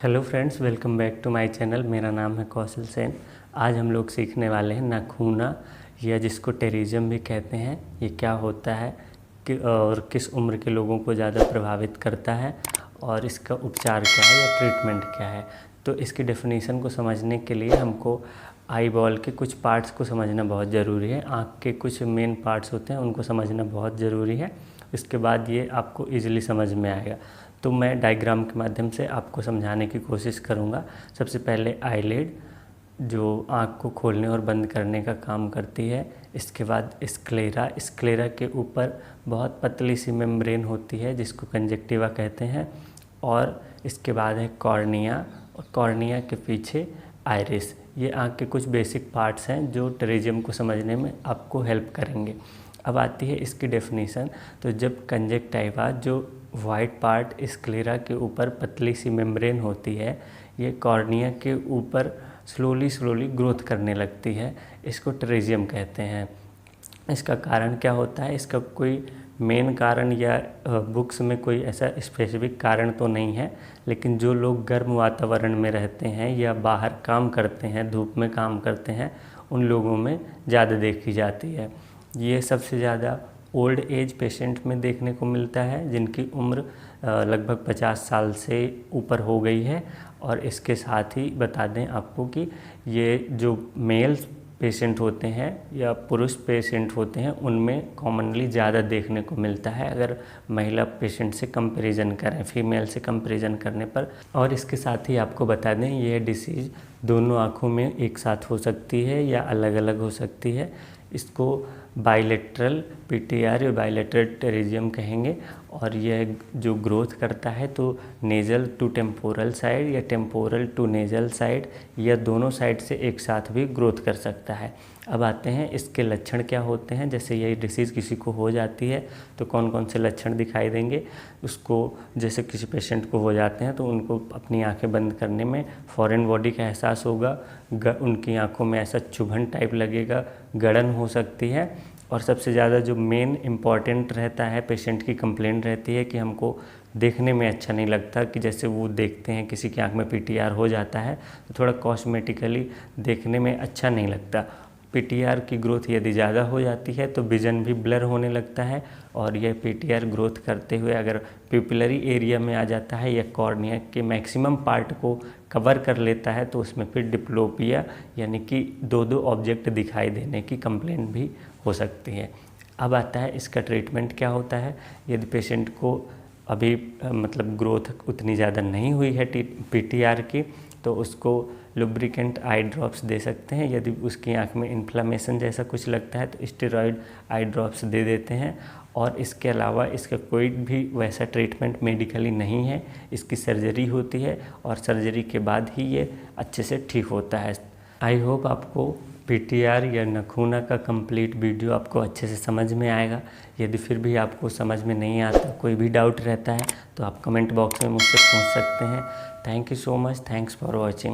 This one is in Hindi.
Hello friends, welcome back to my channel. मेरा नाम है कौशल सेन। आज हम लोग सीखने वाले हैं नाखूना, या जिसको टेरिज्म भी कहते हैं। ये क्या होता है और किस उम्र के लोगों को ज़्यादा प्रभावित करता है और इसका उपचार क्या है या ट्रीटमेंट क्या है। तो इसकी डेफिनेशन को समझने के लिए हमको आई बॉल के कुछ पार्ट्स को समझना बहुत ज़रूरी है। आँख के कुछ मेन पार्ट्स होते हैं, उनको समझना बहुत ज़रूरी है। इसके बाद ये आपको ईजिली समझ में आएगा। तो मैं डायग्राम के माध्यम से आपको समझाने की कोशिश करूँगा। सबसे पहले आईलिड, जो आँख को खोलने और बंद करने का काम करती है। इसके बाद स्क्लेरा, स्क्लेरा के ऊपर बहुत पतली सी मेम्ब्रेन होती है जिसको कंजक्टिवा कहते हैं। और इसके बाद है कॉर्निया, और कॉर्निया के पीछे आइरिस। ये आँख के कुछ बेसिक पार्ट्स हैं जो टेरिज्म को समझने में आपको हेल्प करेंगे। अब आती है इसकी डेफिनेशन। तो जब कंजक्टिवा, जो वाइट पार्ट स्क्लेरा के ऊपर पतली सी मेम्ब्रेन होती है, ये कॉर्निया के ऊपर स्लोली ग्रोथ करने लगती है, इसको टेरिज्म कहते हैं। इसका कारण क्या होता है? इसका कोई मेन कारण या बुक्स में कोई ऐसा स्पेसिफिक कारण तो नहीं है, लेकिन जो लोग गर्म वातावरण में रहते हैं या बाहर काम करते हैं, धूप में काम करते हैं, उन लोगों में ज़्यादा देखी जाती है। ये सबसे ज़्यादा ओल्ड एज पेशेंट में देखने को मिलता है जिनकी उम्र लगभग 50 साल से ऊपर हो गई है। और इसके साथ ही बता दें आपको कि ये जो मेल्स पेशेंट होते हैं या पुरुष पेशेंट होते हैं, उनमें कॉमनली ज़्यादा देखने को मिलता है अगर महिला पेशेंट से कंपैरिजन करें, फीमेल से कंपैरिजन करने पर। और इसके साथ ही आपको बता दें, यह डिसीज़ दोनों आँखों में एक साथ हो सकती है या अलग अलग हो सकती है। इसको बाइलेटरल पीटीआर या बाइलेटरल टेरिज्म कहेंगे। और यह जो ग्रोथ करता है तो नेज़ल टू टेम्पोरल साइड या टेम्पोरल टू नेज़ल साइड, या दोनों साइड से एक साथ भी ग्रोथ कर सकता है। अब आते हैं इसके लक्षण क्या होते हैं। जैसे यही डिसीज़ किसी को हो जाती है तो कौन कौन से लक्षण दिखाई देंगे उसको। जैसे किसी पेशेंट को हो जाते हैं तो उनको अपनी आंखें बंद करने में फॉरेन बॉडी का एहसास होगा, उनकी आंखों में ऐसा चुभन टाइप लगेगा, गड़न हो सकती है। और सबसे ज़्यादा जो मेन इम्पॉर्टेंट रहता है, पेशेंट की कंप्लेंट रहती है कि हमको देखने में अच्छा नहीं लगता, कि जैसे वो देखते हैं किसी की आंख में पीटीआर हो जाता है तो थोड़ा कॉस्मेटिकली देखने में अच्छा नहीं लगता। पीटीआर की ग्रोथ यदि ज़्यादा हो जाती है तो विज़न भी ब्लर होने लगता है। और यह पीटीआर ग्रोथ करते हुए अगर प्यूपिलरी एरिया में आ जाता है या कॉर्निया के मैक्सिमम पार्ट को कवर कर लेता है तो उसमें फिर डिप्लोपिया, यानी कि दो ऑब्जेक्ट दिखाई देने की कंप्लेंट भी हो सकती है। अब आता है इसका ट्रीटमेंट क्या होता है। यदि पेशेंट को अभी मतलब ग्रोथ उतनी ज़्यादा नहीं हुई है पीटीआर की, तो उसको लुब्रिकेंट आई ड्रॉप्स दे सकते हैं। यदि उसकी आंख में इन्फ्लामेशन जैसा कुछ लगता है तो स्टेरॉयड आई ड्रॉप्स दे देते हैं। और इसके अलावा इसका कोई भी वैसा ट्रीटमेंट मेडिकली नहीं है। इसकी सर्जरी होती है और सर्जरी के बाद ही ये अच्छे से ठीक होता है। आई होप आपको पीटीआर या नाखूना का कंप्लीट वीडियो आपको अच्छे से समझ में आएगा। यदि फिर भी आपको समझ में नहीं आता, कोई भी डाउट रहता है, तो आप कमेंट बॉक्स में मुझसे पूछ सकते हैं। Thank you so much. Thanks for watching.